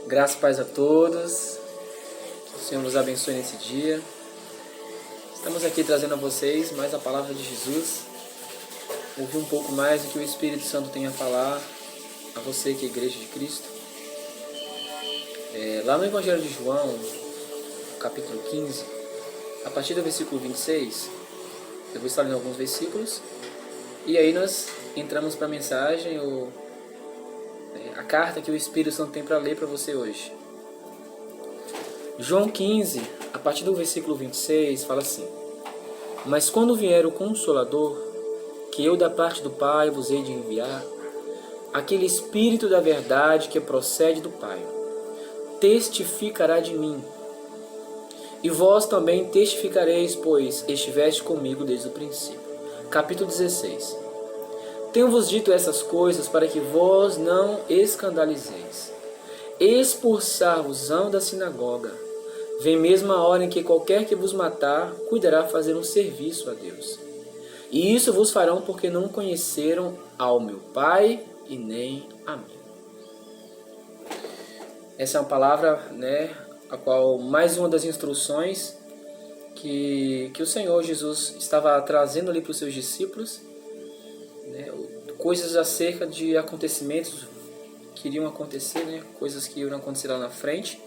Graças e paz a todos. Que o Senhor nos abençoe nesse dia. Estamos aqui trazendo a vocês mais a palavra de Jesus. Ouvir um pouco mais do que o Espírito Santo tem a falar a você que é a Igreja de Cristo. Lá no Evangelho de João, capítulo 15, a partir do versículo 26, eu vou estar lendo alguns versículos. E aí nós entramos para a mensagem, a carta que o Espírito Santo tem para ler para você hoje. João 15, a partir do versículo 26, fala assim: Mas quando vier o Consolador, que eu da parte do Pai vos hei de enviar, aquele Espírito da verdade que procede do Pai, testificará de mim. E vós também testificareis, pois estiveste comigo desde o princípio. Capítulo 16. Tenho-vos dito essas coisas para que vós não escandalizeis. Expulsar-vos-ão da sinagoga. Vem mesmo a hora em que qualquer que vos matar, cuidará fazer um serviço a Deus. E isso vos farão porque não conheceram ao meu Pai e nem a mim. Essa é uma palavra, a qual mais uma das instruções que o Senhor Jesus estava trazendo ali para os seus discípulos, coisas acerca de acontecimentos que iriam acontecer, coisas que iriam acontecer lá na frente.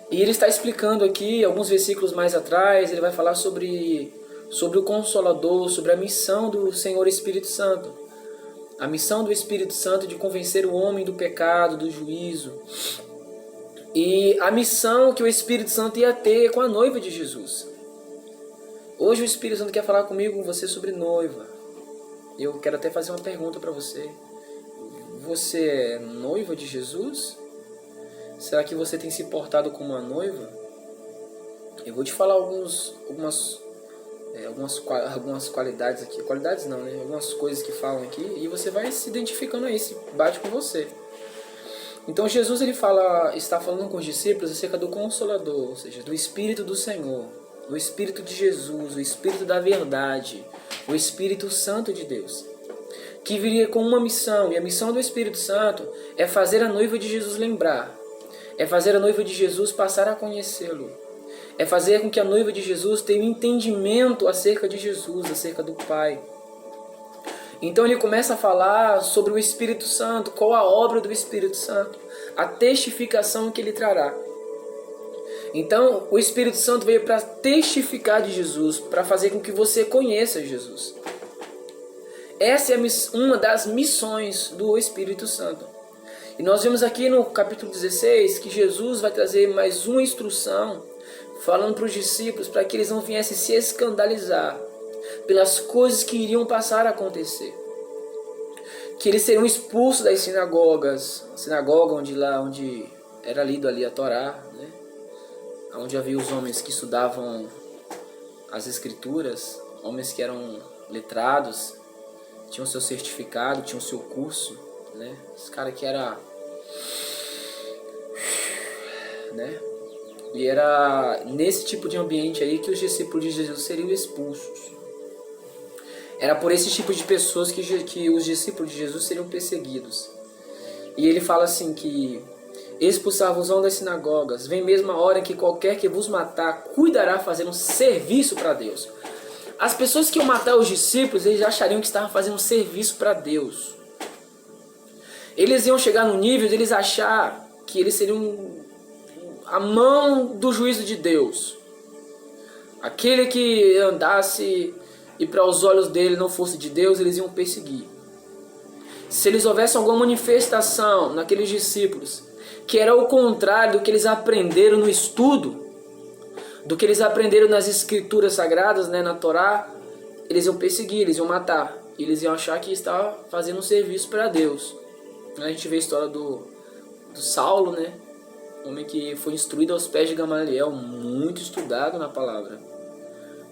E ele está explicando aqui, alguns versículos mais atrás, ele vai falar sobre o Consolador, sobre a missão do Senhor Espírito Santo. A missão do Espírito Santo de convencer o homem do pecado, do juízo. E a missão que o Espírito Santo ia ter com a noiva de Jesus. Hoje o Espírito Santo quer falar comigo, com você, sobre noiva. Eu quero até fazer uma pergunta para você. Você é noiva de Jesus? Será que você tem se portado como uma noiva? Eu vou te falar algumas qualidades aqui. Qualidades não, algumas coisas que falam aqui. E você vai se identificando aí, se bate com você. Então Jesus está falando com os discípulos acerca do Consolador, ou seja, do Espírito do Senhor, o Espírito de Jesus, o Espírito da verdade, o Espírito Santo de Deus, que viria com uma missão. E a missão do Espírito Santo é fazer a noiva de Jesus lembrar, é fazer a noiva de Jesus passar a conhecê-lo, é fazer com que a noiva de Jesus tenha um entendimento acerca de Jesus, acerca do Pai. Então ele começa a falar sobre o Espírito Santo, qual a obra do Espírito Santo, a testificação que ele trará. Então o Espírito Santo veio para testificar de Jesus, para fazer com que você conheça Jesus. Essa é uma das missões do Espírito Santo. E nós vemos aqui no capítulo 16 que Jesus vai trazer mais uma instrução, falando para os discípulos para que eles não viessem se escandalizar pelas coisas que iriam passar a acontecer. Que eles seriam expulsos das sinagogas, a sinagoga onde era lido ali a Torá, onde havia os homens que estudavam as escrituras, homens que eram letrados, tinham seu certificado, tinham seu curso, esse cara que era, E era nesse tipo de ambiente aí que os discípulos de Jesus seriam expulsos. Era por esse tipo de pessoas que os discípulos de Jesus seriam perseguidos. E ele fala assim que expulsar-vos-ão das sinagogas, vem mesmo a hora em que qualquer que vos matar, cuidará fazer um serviço para Deus. As pessoas que iam matar os discípulos, eles achariam que estavam fazendo um serviço para Deus. Eles iam chegar no nível de eles achar que eles seriam a mão do juízo de Deus. Aquele que andasse e para os olhos dele não fosse de Deus, eles iam perseguir. Se eles houvessem alguma manifestação naqueles discípulos, que era o contrário do que eles aprenderam no estudo, do que eles aprenderam nas escrituras sagradas, na Torá, eles iam perseguir, eles iam matar. Eles iam achar que estava fazendo um serviço para Deus. A gente vê a história do Saulo, homem que foi instruído aos pés de Gamaliel, muito estudado na palavra.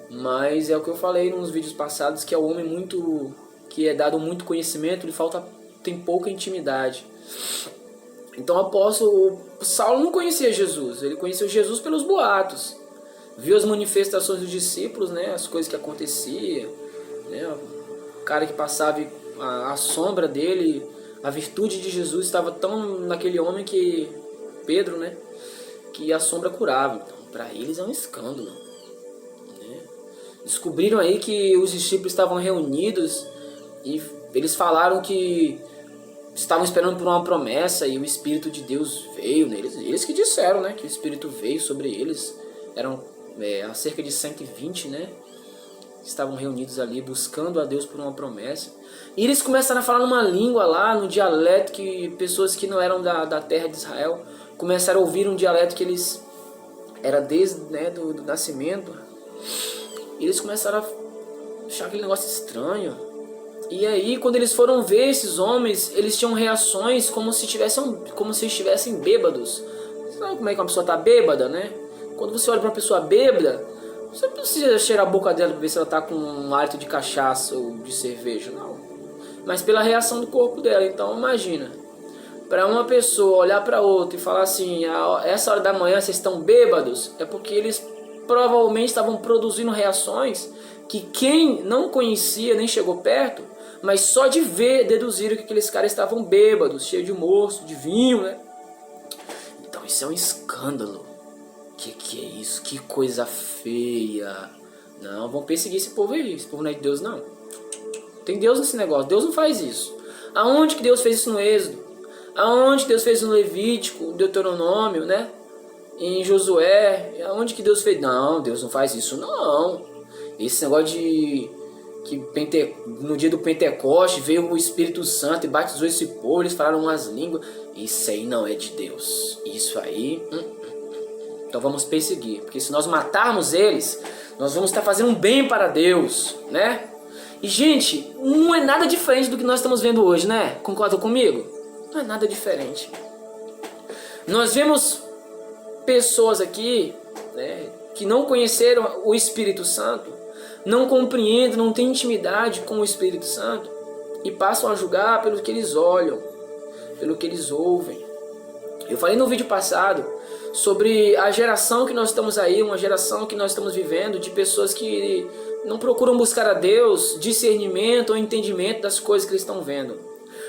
Mas é o que eu falei nos vídeos passados, que é um homem que é dado muito conhecimento, tem pouca intimidade. Então o apóstolo Saulo não conhecia Jesus, ele conheceu Jesus pelos boatos. Viu as manifestações dos discípulos, as coisas que aconteciam, o cara que passava a sombra dele A virtude de Jesus estava tão naquele homem que Pedro, né, que a sombra curava. Então, para eles é um escândalo, né? Descobriram aí que os discípulos estavam reunidos e eles falaram que estavam esperando por uma promessa e o Espírito de Deus veio neles. Eles que disseram, né, que o Espírito veio sobre eles. Eram cerca de 120, né? Estavam reunidos ali buscando a Deus por uma promessa. E eles começaram a falar numa língua lá, no dialeto que pessoas que não eram da terra de Israel começaram a ouvir um dialeto que eles era desde, né, do nascimento. E eles começaram a achar aquele negócio estranho. E aí, quando eles foram ver esses homens, eles tinham reações como se estivessem bêbados. Sabe como é que uma pessoa está bêbada, né? Quando você olha para uma pessoa bêbada, você não precisa cheirar a boca dela para ver se ela está com um hálito de cachaça ou de cerveja, não. Mas pela reação do corpo dela. Então, imagina, para uma pessoa olhar para outra e falar assim, essa hora da manhã vocês estão bêbados, é porque eles provavelmente estavam produzindo reações que quem não conhecia nem chegou perto, mas só de ver deduziram que aqueles caras estavam bêbados, cheios de moço, de vinho, né? Então isso é um escândalo. Que é isso? Que coisa feia. Não, vão perseguir esse povo aí. Esse povo não é de Deus, não. Tem Deus nesse negócio. Deus não faz isso. Aonde que Deus fez isso no Êxodo? Aonde Deus fez no Levítico, Deuteronômio, né? Em Josué? Aonde que Deus fez? Não, Deus não faz isso, não. Esse negócio de que no dia do Pentecoste veio o Espírito Santo e batizou esse povo, eles falaram umas línguas. Isso aí não é de Deus. Isso aí... Então vamos perseguir, porque se nós matarmos eles, nós vamos estar fazendo um bem para Deus, né? E gente, não é nada diferente do que nós estamos vendo hoje, né? Concordam comigo? Não é nada diferente. Nós vemos pessoas aqui, né, que não conheceram o Espírito Santo, não compreendem, não têm intimidade com o Espírito Santo e passam a julgar pelo que eles olham, pelo que eles ouvem. Eu falei no vídeo passado sobre a geração que nós estamos aí, uma geração que nós estamos vivendo de pessoas que não procuram buscar a Deus discernimento ou entendimento das coisas que eles estão vendo.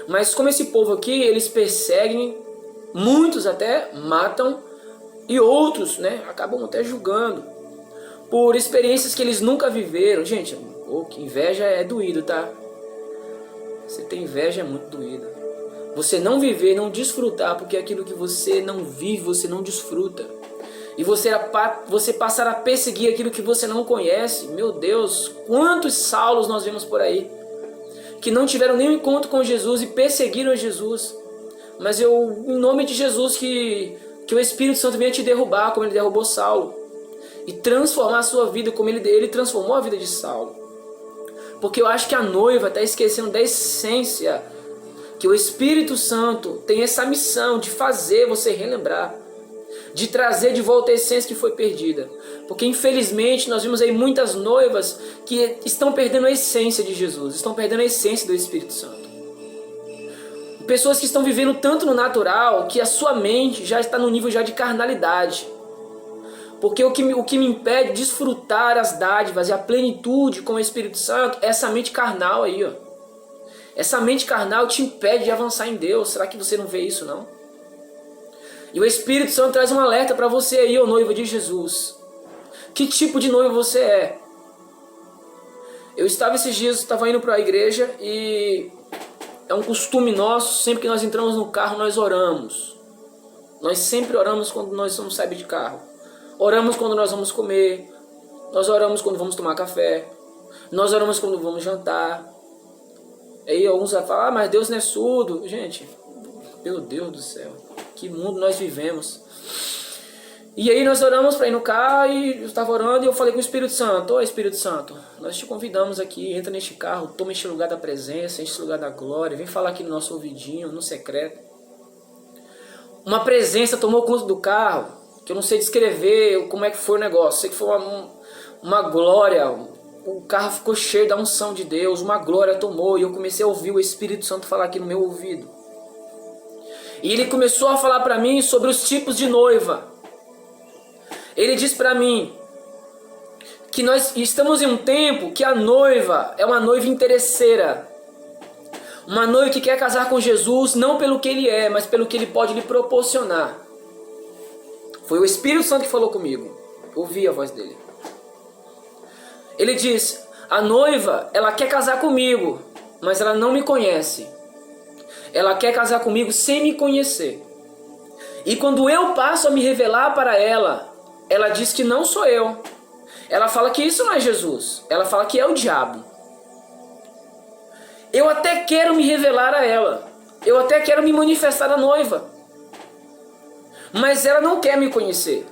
Mas como esse povo aqui, eles perseguem, muitos até matam e outros, né, acabam até julgando por experiências que eles nunca viveram. Gente, que inveja é doído, tá? Você ter inveja é muito doído. Você não viver, não desfrutar, porque aquilo que você não vive, você não desfruta. E você passar a perseguir aquilo que você não conhece. Meu Deus, quantos Saulos nós vemos por aí, que não tiveram nenhum encontro com Jesus e perseguiram Jesus. Mas em nome de Jesus, que o Espírito Santo venha te derrubar, como ele derrubou Saulo. E transformar a sua vida, como ele transformou a vida de Saulo. Porque eu acho que a noiva está esquecendo da essência, que o Espírito Santo tem essa missão de fazer você relembrar, de trazer de volta a essência que foi perdida. Porque infelizmente nós vimos aí muitas noivas que estão perdendo a essência de Jesus, estão perdendo a essência do Espírito Santo. Pessoas que estão vivendo tanto no natural que a sua mente já está no nível já de carnalidade. Porque o que me impede de desfrutar as dádivas e a plenitude com o Espírito Santo é essa mente carnal aí, ó. Essa mente carnal te impede de avançar em Deus. Será que você não vê isso, não? E o Espírito Santo traz um alerta para você aí, ó, noiva de Jesus. Que tipo de noiva você é? Eu esses dias estava indo para a igreja e é um costume nosso, sempre que nós entramos no carro, nós oramos. Nós sempre oramos quando nós vamos sair de carro. Oramos quando nós vamos comer. Nós oramos quando vamos tomar café. Nós oramos quando vamos jantar. Aí alguns vão falar, mas Deus não é surdo. Gente, meu Deus do céu, que mundo nós vivemos. E aí nós oramos para ir no carro e eu estava orando e eu falei com o Espírito Santo, ô Espírito Santo, nós te convidamos aqui, entra neste carro, toma este lugar da presença, este lugar da glória, vem falar aqui no nosso ouvidinho, no secreto. Uma presença tomou conta do carro, que eu não sei descrever como é que foi o negócio, sei que foi uma glória. O carro ficou cheio da unção de Deus, uma glória tomou e eu comecei a ouvir o Espírito Santo falar aqui no meu ouvido. E ele começou a falar para mim sobre os tipos de noiva. Ele disse para mim que nós estamos em um tempo que a noiva é uma noiva interesseira. Uma noiva que quer casar com Jesus não pelo que ele é, mas pelo que ele pode lhe proporcionar. Foi o Espírito Santo que falou comigo. Eu ouvi a voz dele. Ele diz: a noiva, ela quer casar comigo, mas ela não me conhece. Ela quer casar comigo sem me conhecer. E quando eu passo a me revelar para ela, ela diz que não sou eu. Ela fala que isso não é Jesus. Ela fala que é o diabo. Eu até quero me revelar a ela. Eu até quero me manifestar à noiva. Mas ela não quer me conhecer.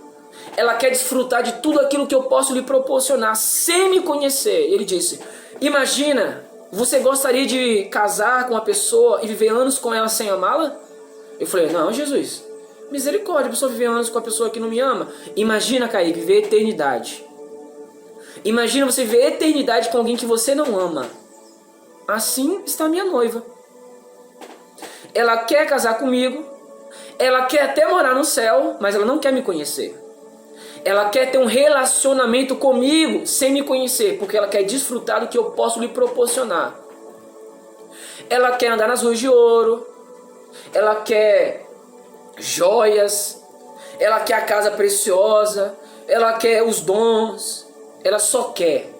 Ela quer desfrutar de tudo aquilo que eu posso lhe proporcionar sem me conhecer. Ele disse: imagina, você gostaria de casar com uma pessoa e viver anos com ela sem amá-la? Eu falei: não, Jesus, misericórdia, a pessoa viver anos com a pessoa que não me ama. Imagina, Kaique, viver eternidade. Imagina você viver eternidade com alguém que você não ama. Assim está a minha noiva. Ela quer casar comigo, ela quer até morar no céu, mas ela não quer me conhecer. Ela quer ter um relacionamento comigo sem me conhecer, porque ela quer desfrutar do que eu posso lhe proporcionar. Ela quer andar nas ruas de ouro, ela quer joias, ela quer a casa preciosa, ela quer os dons, ela só quer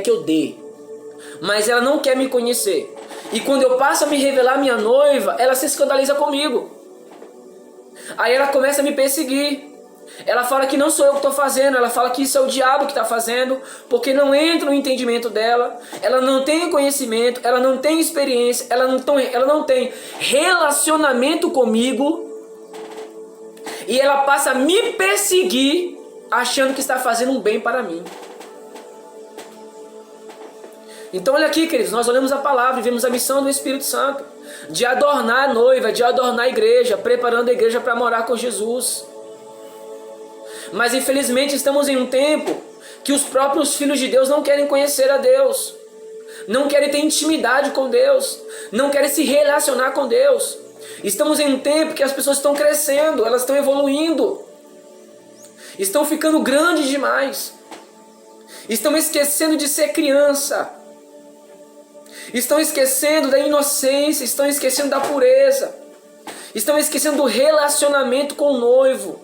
que eu dê. Mas ela não quer me conhecer. E quando eu passo a me revelar minha noiva, ela se escandaliza comigo. Aí ela começa a me perseguir. Ela fala que não sou eu que estou fazendo. Ela fala que isso é o diabo que está fazendo, porque não entra no entendimento dela. Ela não tem conhecimento, ela não tem experiência, ela não tem relacionamento comigo. E ela passa a me perseguir, achando que está fazendo um bem para mim. Então olha aqui, queridos, nós olhamos a palavra e vemos a missão do Espírito Santo de adornar a noiva, de adornar a igreja, preparando a igreja para morar com Jesus. Mas infelizmente estamos em um tempo que os próprios filhos de Deus não querem conhecer a Deus, não querem ter intimidade com Deus, não querem se relacionar com Deus. Estamos em um tempo que as pessoas estão crescendo, elas estão evoluindo, estão ficando grandes demais, estão esquecendo de ser criança, estão esquecendo da inocência, estão esquecendo da pureza, estão esquecendo do relacionamento com o noivo.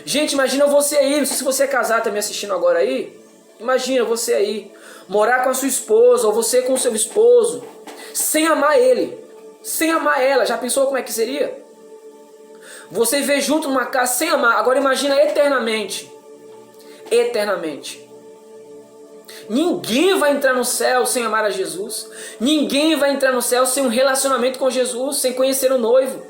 Gente, imagina você aí, não sei se você é casado, tá me assistindo agora aí, imagina você aí, morar com a sua esposa, ou você com o seu esposo, sem amar ele, sem amar ela. Já pensou como é que seria? Você viver junto numa casa sem amar. Agora imagina eternamente. Eternamente. Ninguém vai entrar no céu sem amar a Jesus. Ninguém vai entrar no céu sem um relacionamento com Jesus, sem conhecer o noivo.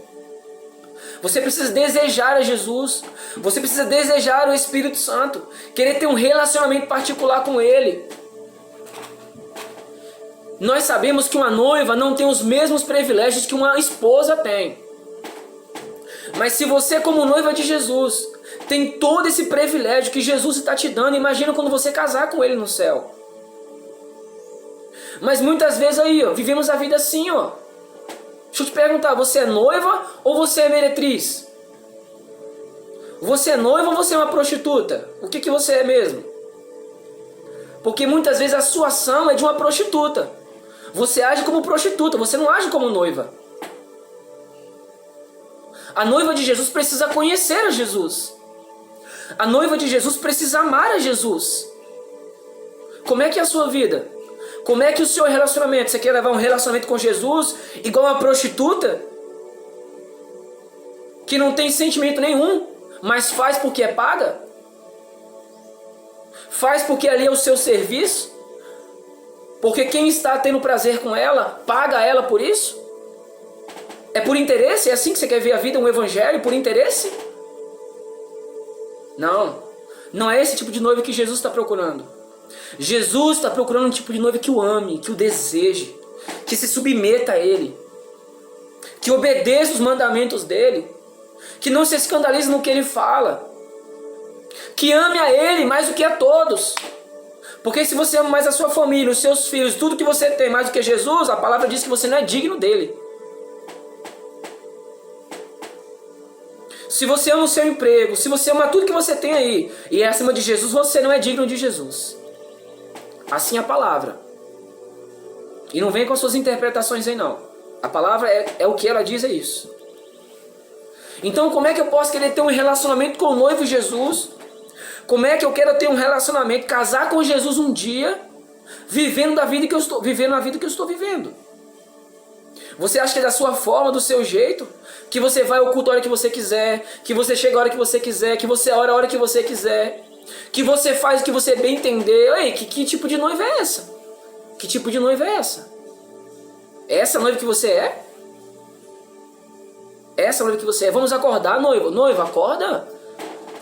Você precisa desejar a Jesus. Você precisa desejar o Espírito Santo. Querer ter um relacionamento particular com Ele. Nós sabemos que uma noiva não tem os mesmos privilégios que uma esposa tem. Mas se você, como noiva de Jesus, tem todo esse privilégio que Jesus está te dando, imagina quando você casar com Ele no céu. Mas muitas vezes aí, ó, vivemos a vida assim, ó. Deixa eu te perguntar, você é noiva ou você é meretriz? Você é noiva ou você é uma prostituta? O que você é mesmo? Porque muitas vezes a sua ação é de uma prostituta. Você age como prostituta, você não age como noiva. A noiva de Jesus precisa conhecer a Jesus. A noiva de Jesus precisa amar a Jesus. Como é que é a sua vida? Como é que o seu relacionamento? Você quer levar um relacionamento com Jesus igual uma prostituta? Que não tem sentimento nenhum, mas faz porque é paga? Faz porque ali é o seu serviço? Porque quem está tendo prazer com ela, paga ela por isso? É por interesse? É assim que você quer ver a vida, um evangelho, por interesse? Não, não é esse tipo de noiva que Jesus está procurando. Jesus está procurando um tipo de noiva que o ame, que o deseje, que se submeta a Ele, que obedeça os mandamentos dEle, que não se escandalize no que Ele fala, que ame a Ele mais do que a todos. Porque se você ama mais a sua família, os seus filhos, tudo que você tem mais do que Jesus, a palavra diz que você não é digno dEle. Se você ama o seu emprego, se você ama tudo que você tem aí, e é acima de Jesus, você não é digno de Jesus. Assim é a palavra. E não vem com as suas interpretações aí não. A palavra é o que ela diz, é isso. Então como é que eu posso querer ter um relacionamento com o noivo Jesus? Como é que eu quero ter um relacionamento, casar com Jesus um dia, vivendo a vida que eu estou vivendo? Você acha que é da sua forma, do seu jeito, que você vai ao culto a hora que você quiser, que você chega a hora que você quiser, que você ora a hora que você quiser, que você faz o que você bem entender? Ei, que tipo de noiva é essa? Que tipo de noiva é essa? É essa noiva que você é? É essa noiva que você é? Vamos acordar, noiva. Noiva, acorda.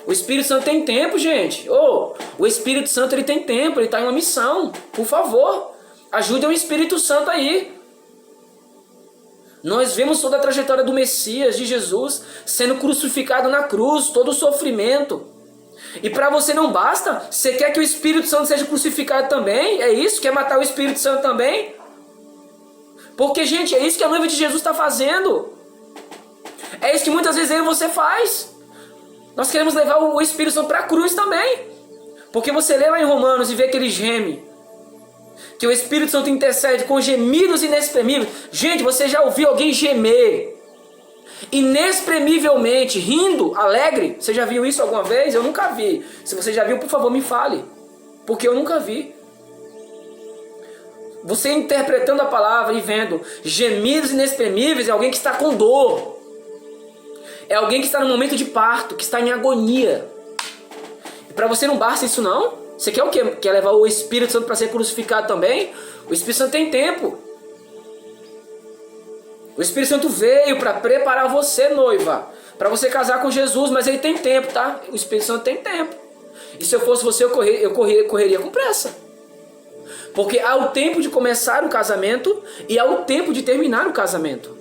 O Espírito Santo tem tempo, gente. O Espírito Santo ele tem tempo, ele está em uma missão. Por favor, ajude o Espírito Santo aí. Nós vemos toda a trajetória do Messias, de Jesus, sendo crucificado na cruz, todo o sofrimento. E para você não basta? Você quer que o Espírito Santo seja crucificado também? É isso? Quer matar o Espírito Santo também? Porque, gente, é isso que a noiva de Jesus está fazendo. É isso que muitas vezes eu e você faz. Nós queremos levar o Espírito Santo para a cruz também. Porque você lê lá em Romanos e vê que ele geme. Que o Espírito Santo intercede com gemidos inexprimíveis. Gente, você já ouviu alguém gemer inexprimivelmente, rindo, alegre? Você já viu isso alguma vez? Eu nunca vi. Se você já viu, por favor, me fale. Porque eu nunca vi. Você interpretando a palavra e vendo gemidos inexprimíveis é alguém que está com dor. É alguém que está no momento de parto, que está em agonia. E para você não basta isso não? Você quer o quê? Quer levar o Espírito Santo para ser crucificado também? O Espírito Santo tem tempo. O Espírito Santo veio para preparar você, noiva, para você casar com Jesus, mas ele tem tempo, tá? O Espírito Santo tem tempo. E se eu fosse você, eu correria com pressa. Porque há o tempo de começar o casamento e há o tempo de terminar o casamento.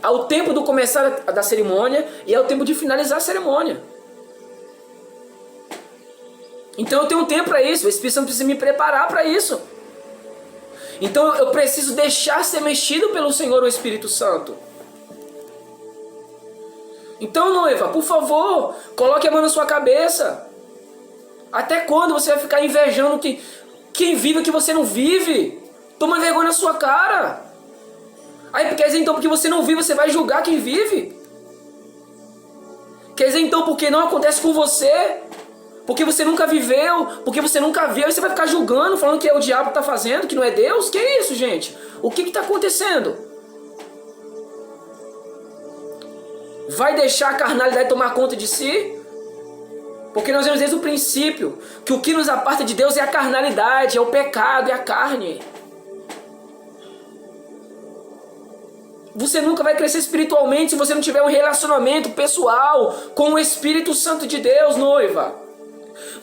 Há o tempo do começar da cerimônia e há o tempo de finalizar a cerimônia. Então eu tenho um tempo para isso, o Espírito Santo precisa me preparar para isso. Então eu preciso deixar ser mexido pelo Senhor, o Espírito Santo. Então, noiva, por favor, coloque a mão na sua cabeça. Até quando você vai ficar invejando quem vive o que você não vive? Toma vergonha na sua cara. Aí, quer dizer então porque você não vive, você vai julgar quem vive? Quer dizer então porque não acontece com você? Porque você nunca viveu, porque você nunca viu, aí você vai ficar julgando, falando que é o diabo que está fazendo, que não é Deus? Que é isso, gente? O que está acontecendo? Vai deixar a carnalidade tomar conta de si? Porque nós vemos desde o princípio que o que nos aparta de Deus é a carnalidade, é o pecado, é a carne. Você nunca vai crescer espiritualmente se você não tiver um relacionamento pessoal com o Espírito Santo de Deus, noiva.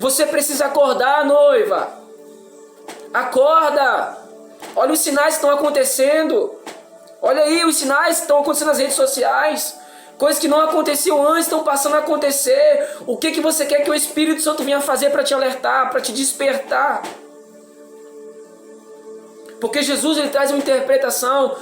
Você precisa acordar, noiva. Acorda. Olha os sinais que estão acontecendo. Olha aí os sinais que estão acontecendo nas redes sociais. Coisas que não aconteciam antes estão passando a acontecer. O que você quer que o Espírito Santo venha fazer para te alertar, para te despertar? Porque Jesus ele traz uma interpretação,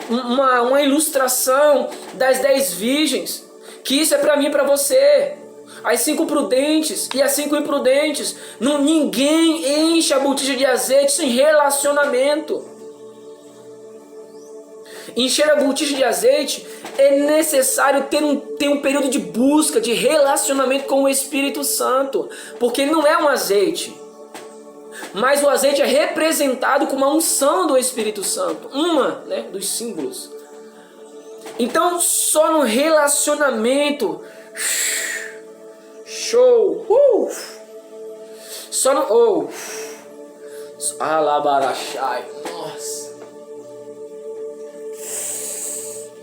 uma ilustração das 10 virgens. Que isso é para mim e para você. As 5 prudentes e as 5 imprudentes. Ninguém enche a botija de azeite sem relacionamento. Encher a botija de azeite é necessário ter um período de busca, de relacionamento com o Espírito Santo. Porque ele não é um azeite. Mas o azeite é representado como a unção do Espírito Santo. Dos símbolos. Então só no relacionamento... Show! Só no... Alabarachai. Nossa!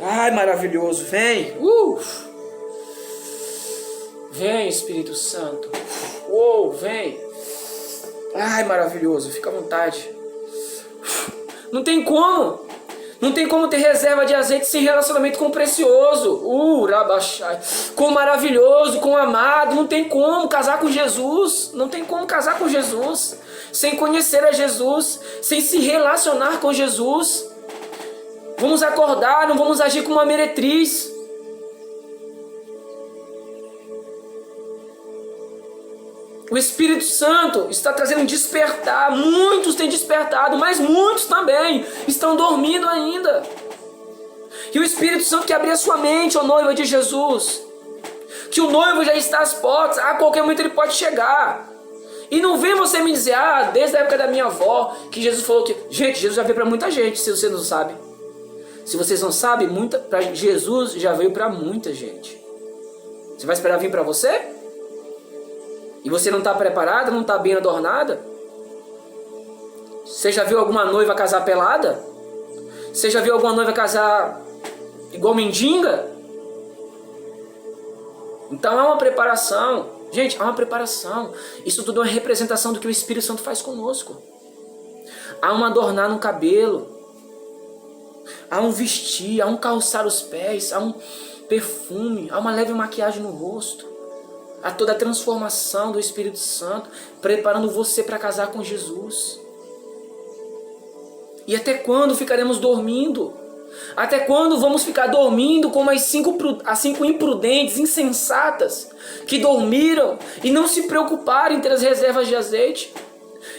Ai, maravilhoso! Vem! Vem, Espírito Santo! Vem! Ai, maravilhoso! Fica à vontade! Não tem como! Não tem como ter reserva de azeite sem relacionamento com o precioso. Rabachai. Com o maravilhoso, com o amado. Não tem como casar com Jesus. Não tem como casar com Jesus sem conhecer a Jesus, sem se relacionar com Jesus. Vamos acordar, não vamos agir como uma meretriz. O Espírito Santo está trazendo um despertar. Muitos têm despertado, mas muitos também estão dormindo ainda. E o Espírito Santo quer abrir a sua mente, ó noiva de Jesus. Que o noivo já está às portas, a qualquer momento ele pode chegar. E não vem você me dizer, desde a época da minha avó, que Jesus falou que... Gente, Jesus já veio para muita gente, se você não sabe. Se vocês não sabem, Jesus já veio para muita gente. Você vai esperar vir para você? E você não está preparada, não está bem adornada? Você já viu alguma noiva casar pelada? Você já viu alguma noiva casar igual mendiga? Então é uma preparação. Gente, é uma preparação. Isso tudo é uma representação do que o Espírito Santo faz conosco. Há um adornar no cabelo. Há um vestir, há um calçar os pés, há um perfume, há uma leve maquiagem no rosto. Há toda a transformação do Espírito Santo, preparando você para casar com Jesus. E até quando ficaremos dormindo? Até quando vamos ficar dormindo como as cinco imprudentes, insensatas, que dormiram e não se preocuparam em ter as reservas de azeite?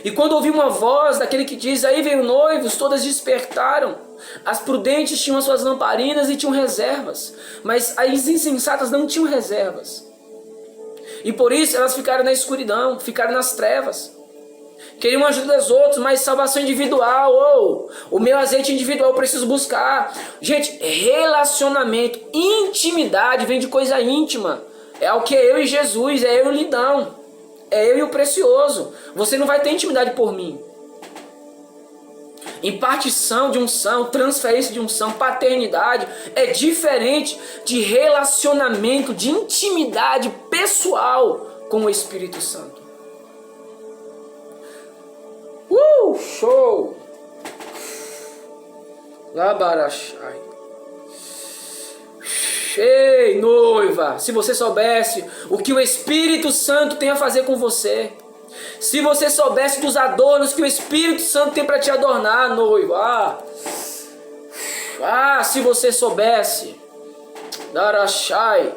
E quando ouvi uma voz daquele que diz, aí veio noivos, todas despertaram. As prudentes tinham as suas lamparinas e tinham reservas, mas as insensatas não tinham reservas. E por isso elas ficaram na escuridão, ficaram nas trevas. Queriam ajuda dos outros, mas salvação individual. O meu azeite individual eu preciso buscar. Gente, relacionamento, intimidade vem de coisa íntima. É o que é eu e Jesus, é eu e o lidão. É eu e o precioso. Você não vai ter intimidade por mim. Impartição de unção, transferência de unção, paternidade é diferente de relacionamento, de intimidade pessoal com o Espírito Santo. Show! Labarachai. Ei, noiva, se você soubesse o que o Espírito Santo tem a fazer com você, se você soubesse dos adornos que o Espírito Santo tem para te adornar, noiva, se você soubesse, Darachai,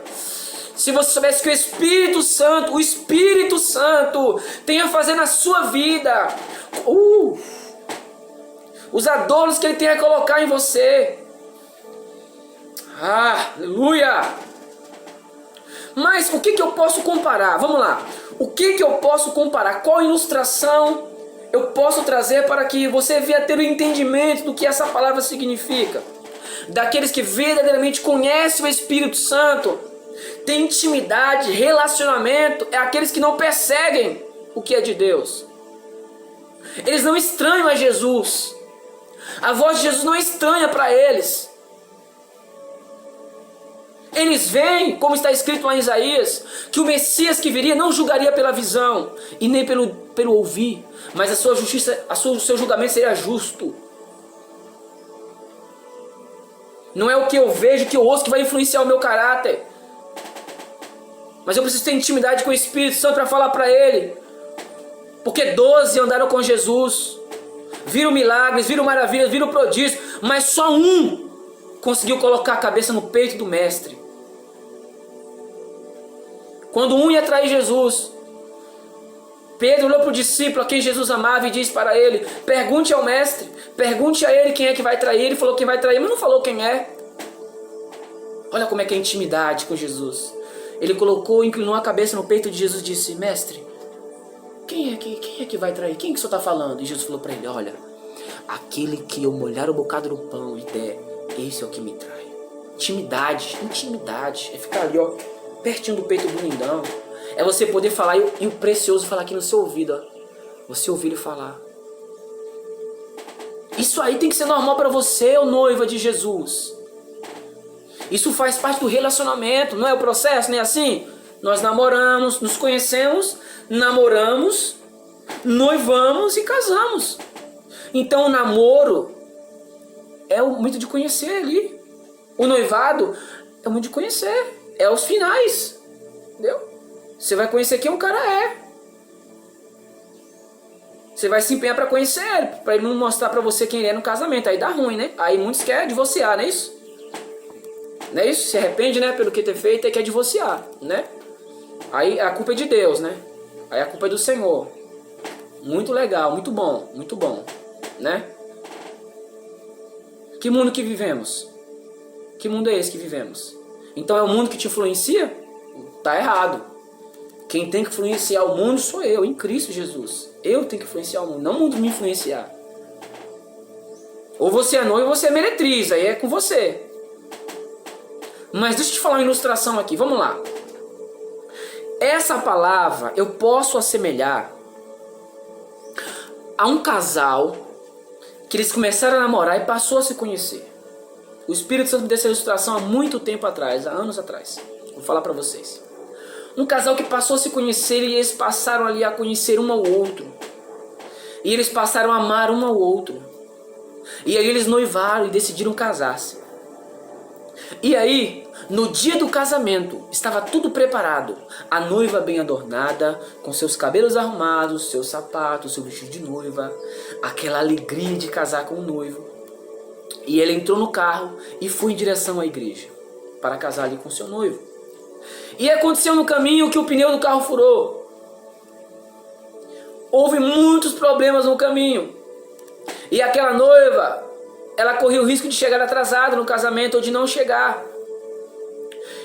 se você soubesse que o Espírito Santo tem a fazer na sua vida, os adornos que ele tem a colocar em você. Aleluia! Mas o que eu posso comparar? Vamos lá. O que eu posso comparar? Qual ilustração eu posso trazer para que você venha ter o entendimento do que essa palavra significa? Daqueles que verdadeiramente conhecem o Espírito Santo, têm intimidade, relacionamento, é aqueles que não perseguem o que é de Deus. Eles não estranham a Jesus. A voz de Jesus não é estranha para eles. Eles veem, como está escrito lá em Isaías, que o Messias que viria não julgaria pela visão e nem pelo ouvir, mas a sua justiça, o seu julgamento seria justo. Não é o que eu vejo, que eu ouço que vai influenciar o meu caráter, mas eu preciso ter intimidade com o Espírito Santo para falar para ele. Porque 12 andaram com Jesus, viram milagres, viram maravilhas, viram prodígios, mas só um conseguiu colocar a cabeça no peito do mestre. Quando um ia trair Jesus, Pedro olhou para o discípulo a quem Jesus amava e disse para ele, pergunte ao mestre, pergunte a ele quem é que vai trair. Ele falou quem vai trair, mas não falou quem é. Olha como é que é a intimidade com Jesus. Ele inclinou a cabeça no peito de Jesus e disse, mestre, quem é que vai trair? Quem que o senhor está falando? E Jesus falou para ele, olha, aquele que eu molhar o bocado do pão e der, esse é o que me trai. Intimidade. É ficar ali, ó, pertinho do peito do lindão. É você poder falar e o precioso falar aqui no seu ouvido, ó. Você ouvir ele falar. Isso aí tem que ser normal para você, ô noiva de Jesus. Isso faz parte do relacionamento, não é o processo, não é assim? Nós namoramos, nos conhecemos, namoramos, noivamos e casamos. Então o namoro é o muito de conhecer ali. O noivado é muito de conhecer. É os finais. Entendeu? Você vai conhecer quem o cara é. Você vai se empenhar para conhecer ele, para ele não mostrar para você quem ele é no casamento. Aí dá ruim, né? Aí muitos querem divorciar, não é isso? Não é isso? Se arrepende, né? Pelo que ter feito e quer divorciar, né? Aí a culpa é de Deus, né? Aí a culpa é do Senhor. Muito legal, muito bom, né? Que mundo que vivemos? Que mundo é esse que vivemos? Então é o mundo que te influencia? Tá errado. Quem tem que influenciar o mundo sou eu, em Cristo Jesus. Eu tenho que influenciar o mundo, não o mundo me influenciar. Ou você é noivo ou você é meretriz, aí é com você. Mas deixa eu te falar uma ilustração aqui, vamos lá. Essa palavra eu posso assemelhar a um casal que eles começaram a namorar e passou a se conhecer. O Espírito Santo me deu essa ilustração há muito tempo atrás, há anos atrás. Vou falar para vocês. Um casal que passou a se conhecer e eles passaram ali a conhecer um ao outro. E eles passaram a amar um ao outro. E aí eles noivaram e decidiram casar-se. E aí, no dia do casamento, estava tudo preparado. A noiva bem adornada, com seus cabelos arrumados, seus sapatos, seu vestido de noiva. Aquela alegria de casar com o noivo. E ele entrou no carro e foi em direção à igreja para casar ali com seu noivo. E aconteceu no caminho que o pneu do carro furou. Houve muitos problemas no caminho. E aquela noiva, ela corria o risco de chegar atrasada no casamento ou de não chegar.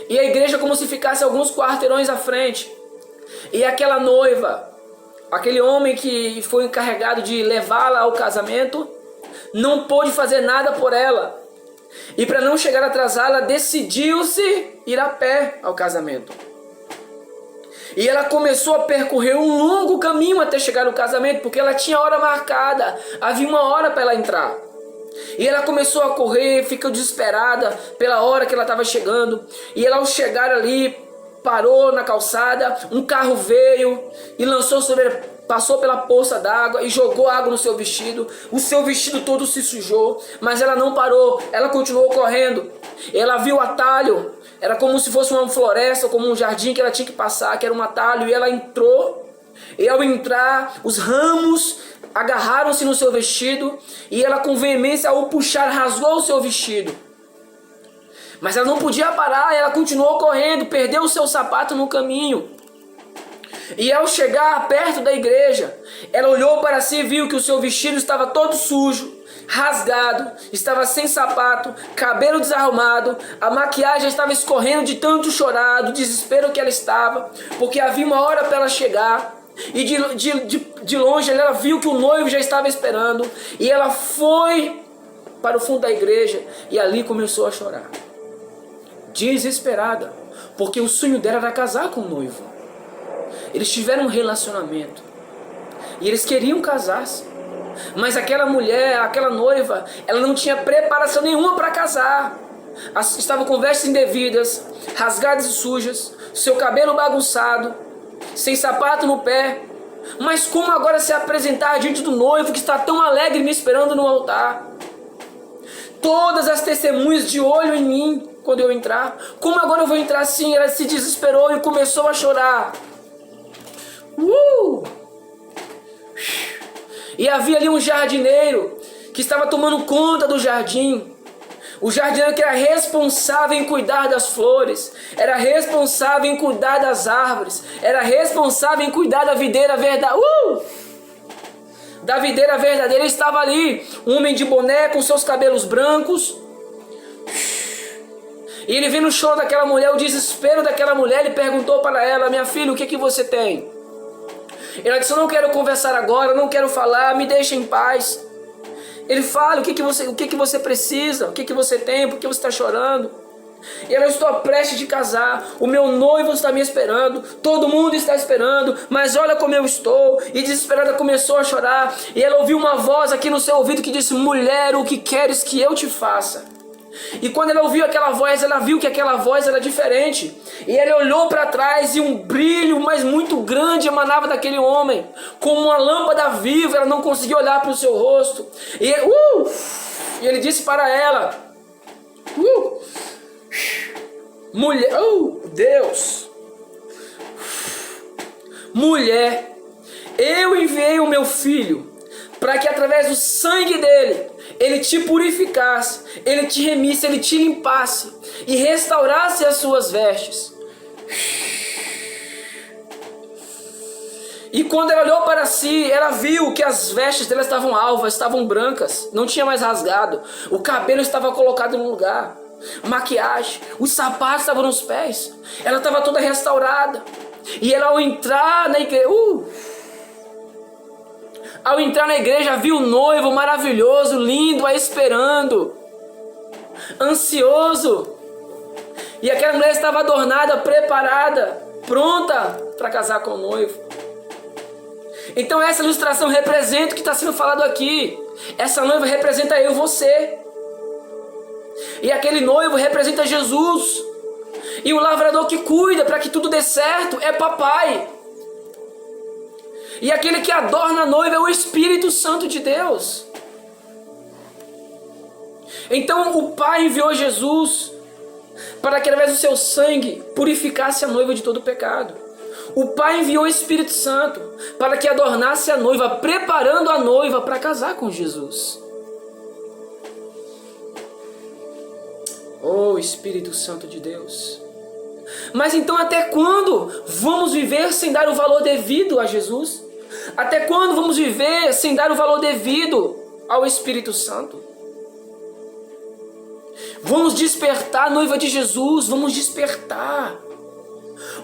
E a igreja como se ficasse alguns quarteirões à frente. E aquela noiva, aquele homem que foi encarregado de levá-la ao casamento, não pôde fazer nada por ela. E para não chegar atrasada, ela decidiu-se ir a pé ao casamento. E ela começou a percorrer um longo caminho até chegar no casamento, porque ela tinha hora marcada. Havia uma hora para ela entrar. E ela começou a correr, ficou desesperada pela hora que ela estava chegando. E ela, ao chegar ali, parou na calçada. Um carro veio e passou pela poça d'água e jogou água no seu vestido. O seu vestido todo se sujou, mas ela não parou, ela continuou correndo. Ela viu o atalho, era como se fosse uma floresta, como um jardim que ela tinha que passar, que era um atalho, e ela entrou. E ao entrar, os ramos agarraram-se no seu vestido, e ela com veemência ao puxar rasgou o seu vestido. Mas ela não podia parar, ela continuou correndo, perdeu o seu sapato no caminho. E ao chegar perto da igreja, ela olhou para si e viu que o seu vestido estava todo sujo, rasgado, estava sem sapato, cabelo desarrumado, a maquiagem estava escorrendo de tanto chorar, do desespero que ela estava, porque havia uma hora para ela chegar. E de longe ela viu que o noivo já estava esperando, e ela foi para o fundo da igreja e ali começou a chorar, desesperada, porque o sonho dela era casar com o noivo. Eles tiveram um relacionamento e eles queriam casar-se, mas aquela mulher, aquela noiva, ela não tinha preparação nenhuma para casar. Estava com vestes indevidas, rasgadas e sujas, seu cabelo bagunçado, sem sapato no pé. Mas como agora se apresentar diante do noivo que está tão alegre me esperando no altar? Todas as testemunhas de olho em mim quando eu entrar. Como agora eu vou entrar assim? Ela se desesperou e começou a chorar. E havia ali um jardineiro que estava tomando conta do jardim. O jardineiro que era responsável em cuidar das flores, era responsável em cuidar das árvores, era responsável em cuidar da videira verdadeira. Da videira verdadeira. Ele estava ali, um homem de boné com seus cabelos brancos. E ele vendo o choro daquela mulher, o desespero daquela mulher, ele perguntou para ela: minha filha, o que você tem? Ela disse: eu não quero conversar agora, não quero falar, me deixa em paz. Ele fala: o que você precisa, o que você tem, por que você está chorando? E ela: eu estou prestes de casar, o meu noivo está me esperando, todo mundo está esperando, mas olha como eu estou. E desesperada começou a chorar, e ela ouviu uma voz aqui no seu ouvido que disse: mulher, o que queres que eu te faça? E quando ela ouviu aquela voz, ela viu que aquela voz era diferente. E ela olhou para trás e um brilho, mas muito grande, emanava daquele homem, como uma lâmpada viva. Ela não conseguia olhar para o seu rosto. E ele disse para ela: mulher, Deus, mulher, eu enviei o meu filho para que através do sangue dele ele te purificasse, ele te remisse, ele te limpasse e restaurasse as suas vestes. E quando ela olhou para si, ela viu que as vestes dela estavam alvas, estavam brancas, não tinha mais rasgado. O cabelo estava colocado no lugar. Maquiagem, os sapatos estavam nos pés. Ela estava toda restaurada. E ela ao entrar na igreja, viu o noivo maravilhoso, lindo, a esperando, ansioso. E aquela mulher estava adornada, preparada, pronta para casar com o noivo. Então essa ilustração representa o que está sendo falado aqui. Essa noiva representa eu e você. E aquele noivo representa Jesus. E o lavrador que cuida para que tudo dê certo é papai. E aquele que adorna a noiva é o Espírito Santo de Deus. Então o Pai enviou Jesus para que através do seu sangue purificasse a noiva de todo pecado. O Pai enviou o Espírito Santo para que adornasse a noiva, preparando a noiva para casar com Jesus. Oh, Espírito Santo de Deus. Mas então até quando vamos viver sem dar o valor devido a Jesus? Até quando vamos viver sem dar o valor devido ao Espírito Santo? Vamos despertar a noiva de Jesus, vamos despertar.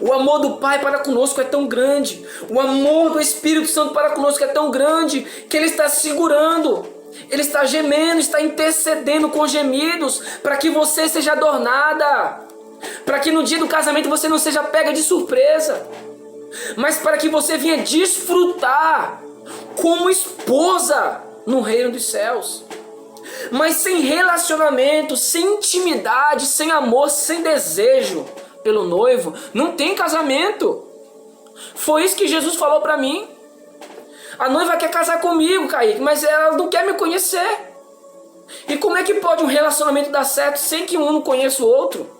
O amor do Pai para conosco é tão grande, o amor do Espírito Santo para conosco é tão grande, que Ele está segurando, Ele está gemendo, está intercedendo com gemidos, para que você seja adornada, para que no dia do casamento você não seja pega de surpresa, mas para que você venha desfrutar como esposa no reino dos céus. Mas sem relacionamento, sem intimidade, sem amor, sem desejo pelo noivo, não tem casamento. Foi isso que Jesus falou para mim. A noiva quer casar comigo, Kaique, mas ela não quer me conhecer. E como é que pode um relacionamento dar certo sem que um não conheça o outro?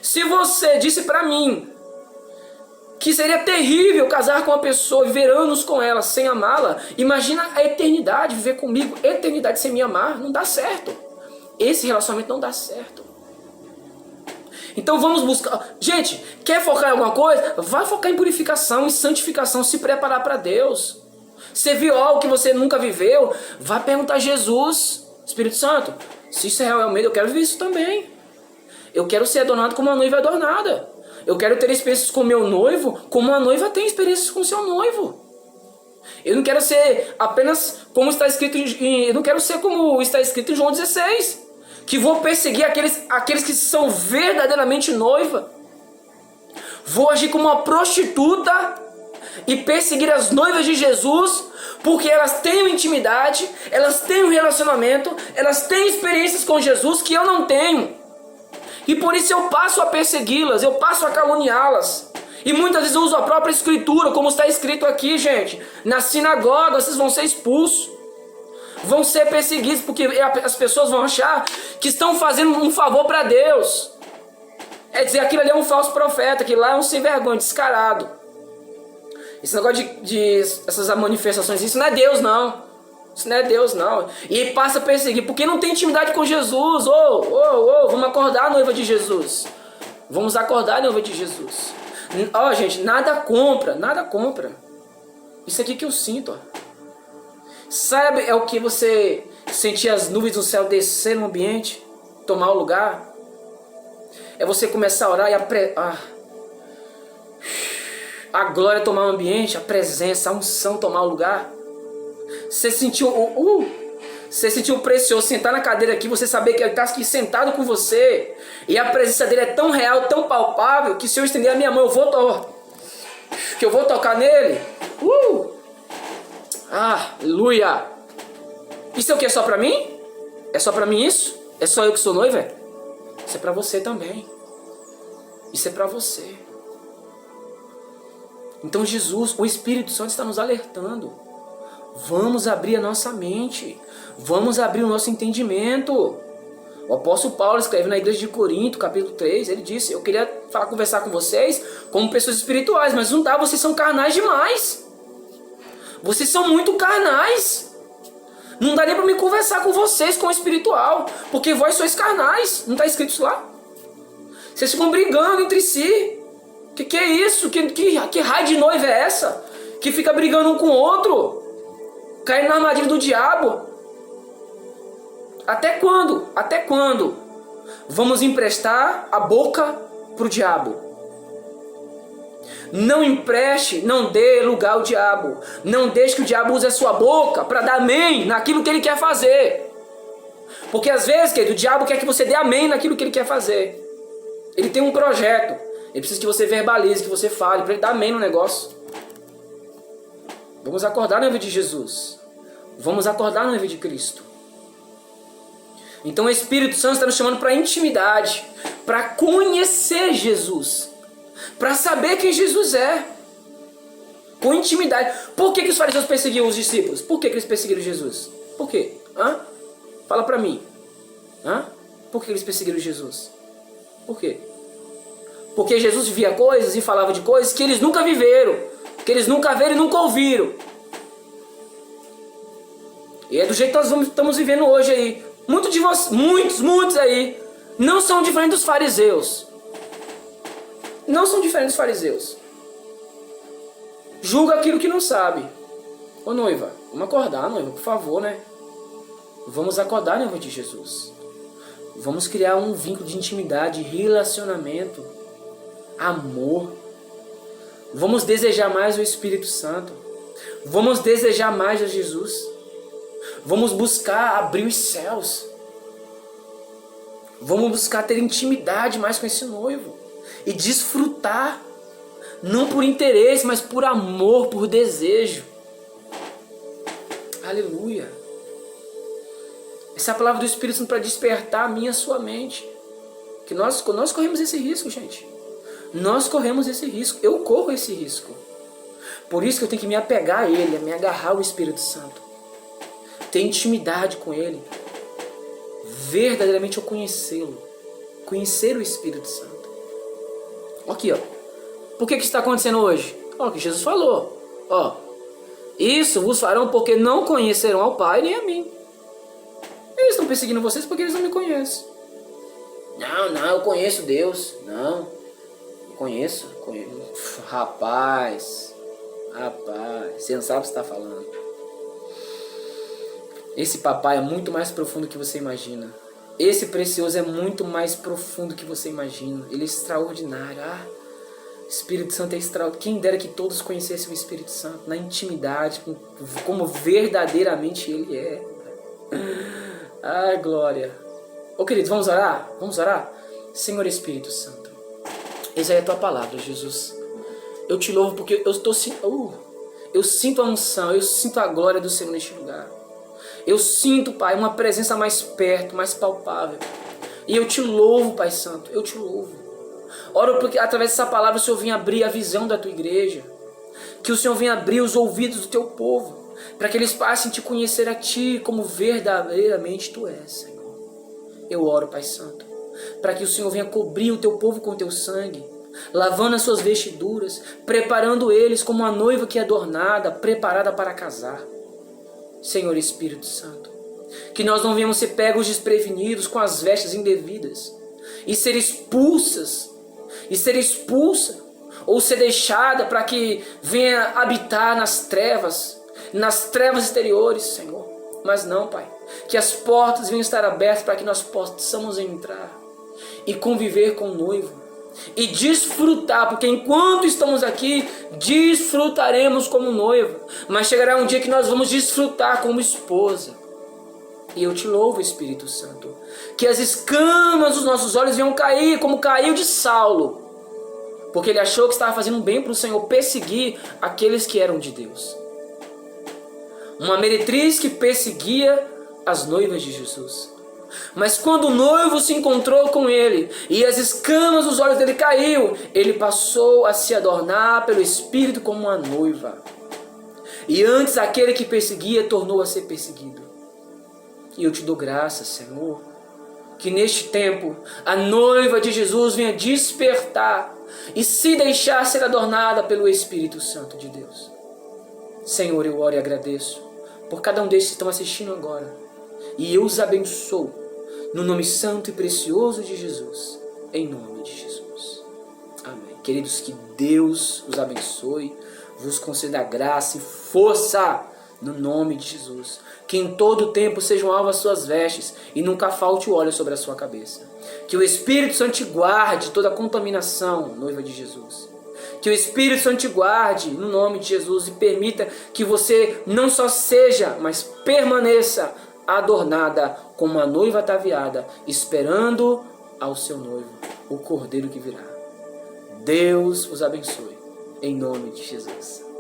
Se você disse para mim que seria terrível casar com uma pessoa, viver anos com ela sem amá-la, imagina a eternidade, viver comigo, eternidade sem me amar, não dá certo. Esse relacionamento não dá certo. Então vamos buscar. Gente, quer focar em alguma coisa? Vai focar em purificação, em santificação, se preparar para Deus. Você viu algo que você nunca viveu? Vai perguntar a Jesus, Espírito Santo, se isso é realmente, eu quero viver isso também. Eu quero ser adornado como uma noiva adornada. Eu quero ter experiências com meu noivo, como uma noiva tem experiências com seu noivo. Eu não quero ser apenas como está escrito eu não quero ser como está escrito em João 16, que vou perseguir aqueles que são verdadeiramente noiva. Vou agir como uma prostituta e perseguir as noivas de Jesus, porque elas têm intimidade, elas têm um relacionamento, elas têm experiências com Jesus que eu não tenho. E por isso eu passo a persegui-las, eu passo a caluniá-las. E muitas vezes eu uso a própria escritura, como está escrito aqui, gente. Na sinagoga vocês vão ser expulsos, vão ser perseguidos, porque as pessoas vão achar que estão fazendo um favor para Deus. É dizer, aquilo ali é um falso profeta, aquilo lá é um sem vergonha, descarado. Esse negócio de essas manifestações, isso não é Deus não. Isso não é Deus não. E passa a perseguir, porque não tem intimidade com Jesus. Vamos acordar a noiva de Jesus. Vamos acordar a noiva de Jesus. Gente, nada compra. Isso aqui que eu sinto. Sabe, é o que você sentir as nuvens do céu descer no ambiente, tomar o lugar. É você começar a orar e a glória tomar o ambiente, a presença, a unção tomar o lugar. Você sentiu o precioso sentar na cadeira aqui, você saber que ele está aqui sentado com você, e a presença dele é tão real, tão palpável, que se eu estender a minha mão, eu vou tocar nele. Aleluia! Isso é o que? É só para mim? É só para mim isso? É só eu que sou noiva? Isso é para você também. Isso é para você. Então Jesus, o Espírito Santo está nos alertando. Vamos abrir a nossa mente. Vamos abrir o nosso entendimento. O apóstolo Paulo escreve na igreja de Corinto, capítulo 3, ele disse, eu queria conversar com vocês como pessoas espirituais, mas não dá, vocês são carnais demais. Vocês são muito carnais. Não dá nem para me conversar com vocês como espiritual, porque vós sois carnais. Não está escrito isso lá? Vocês ficam brigando entre si. Que é isso? Que raio de noiva é essa? Que fica brigando um com o outro? Caindo na armadilha do diabo? Até quando? Até quando vamos emprestar a boca para o diabo? Não empreste, não dê lugar ao diabo. Não deixe que o diabo use a sua boca para dar amém naquilo que ele quer fazer. Porque às vezes, querido, o diabo quer que você dê amém naquilo que ele quer fazer. Ele tem um projeto. Ele precisa que você verbalize, que você fale, para ele dar amém no negócio. Vamos acordar no nível de Jesus. Vamos acordar no nível de Cristo. Então o Espírito Santo está nos chamando para intimidade, para conhecer Jesus, para saber quem Jesus é, com intimidade. Por que os fariseus perseguiam os discípulos? Por que eles perseguiram Jesus? Por quê? Fala para mim. Por que eles perseguiram Jesus? Por quê? Porque Jesus vivia coisas e falava de coisas que eles nunca viveram, que eles nunca viram e nunca ouviram. E é do jeito que nós estamos vivendo hoje aí. Muitos aí não são diferentes dos fariseus. Não são diferentes dos fariseus. Julga aquilo que não sabe. Ô noiva, vamos acordar, noiva, por favor, né? Vamos acordar, noiva de Jesus. Vamos criar um vínculo de intimidade, relacionamento, amor. Vamos desejar mais o Espírito Santo. Vamos desejar mais a Jesus. Vamos buscar abrir os céus. Vamos buscar ter intimidade mais com esse noivo. E desfrutar. Não por interesse, mas por amor, por desejo. Aleluia. Essa é a palavra do Espírito Santo para despertar a minha e a sua mente. Que nós corremos esse risco, gente. Nós corremos esse risco. Eu corro esse risco. Por isso que eu tenho que me apegar a Ele, me agarrar ao Espírito Santo. Ter intimidade com Ele. Verdadeiramente eu conhecê-lo. Conhecer o Espírito Santo. Aqui, ó. Por que está acontecendo hoje? Ó, o que Jesus falou. Ó. Isso vos farão porque não conhecerão ao Pai nem a mim. Eles estão perseguindo vocês porque eles não me conhecem. Não, eu conheço Deus. Não. Eu conheço. Rapaz. Você não sabe o que você está falando. Esse papai é muito mais profundo que você imagina. Esse precioso é muito mais profundo que você imagina. Ele é extraordinário. O Espírito Santo é extraordinário. Quem dera que todos conhecessem o Espírito Santo na intimidade, como verdadeiramente Ele é. Ai, glória. Ô queridos, vamos orar? Vamos orar? Senhor Espírito Santo, essa é a Tua palavra, Jesus. Eu te louvo porque eu sinto a unção, eu sinto a glória do Senhor neste lugar. Eu sinto, Pai, uma presença mais perto, mais palpável. E eu te louvo, Pai Santo, eu te louvo. Oro porque através dessa palavra o Senhor venha abrir a visão da Tua igreja. Que o Senhor venha abrir os ouvidos do Teu povo. Para que eles passem a te conhecer a Ti como verdadeiramente Tu és, Senhor. Eu oro, Pai Santo, para que o Senhor venha cobrir o Teu povo com Teu sangue. Lavando as suas vestiduras, preparando eles como uma noiva que é adornada, preparada para casar. Senhor Espírito Santo, que nós não venhamos ser pegos desprevenidos com as vestes indevidas e ser expulsa ou ser deixada para que venha habitar nas trevas exteriores, Senhor. Mas não, Pai, que as portas venham estar abertas para que nós possamos entrar e conviver com o noivo e desfrutar, porque enquanto estamos aqui, desfrutaremos como noiva, mas chegará um dia que nós vamos desfrutar como esposa. E eu te louvo, Espírito Santo, que as escamas dos nossos olhos venham cair, como caiu de Saulo, porque ele achou que estava fazendo bem para o Senhor perseguir aqueles que eram de Deus. Uma meretriz que perseguia as noivas de Jesus. Mas quando o noivo se encontrou com ele e as escamas dos olhos dele caiu, ele passou a se adornar pelo Espírito como uma noiva. E antes aquele que perseguia tornou a ser perseguido. E eu te dou graças, Senhor, que neste tempo a noiva de Jesus venha despertar e se deixar ser adornada pelo Espírito Santo de Deus. Senhor, eu oro e agradeço por cada um desses que estão assistindo agora. E eu os abençoo no nome santo e precioso de Jesus. Em nome de Jesus. Amém. Queridos, que Deus os abençoe, vos conceda graça e força no nome de Jesus. Que em todo tempo sejam alvas suas vestes e nunca falte o óleo sobre a sua cabeça. Que o Espírito Santo te guarde de toda contaminação, noiva de Jesus. Que o Espírito Santo te guarde no nome de Jesus e permita que você não só seja, mas permaneça adornada como uma noiva ataviada, esperando ao seu noivo, o Cordeiro que virá. Deus os abençoe, em nome de Jesus.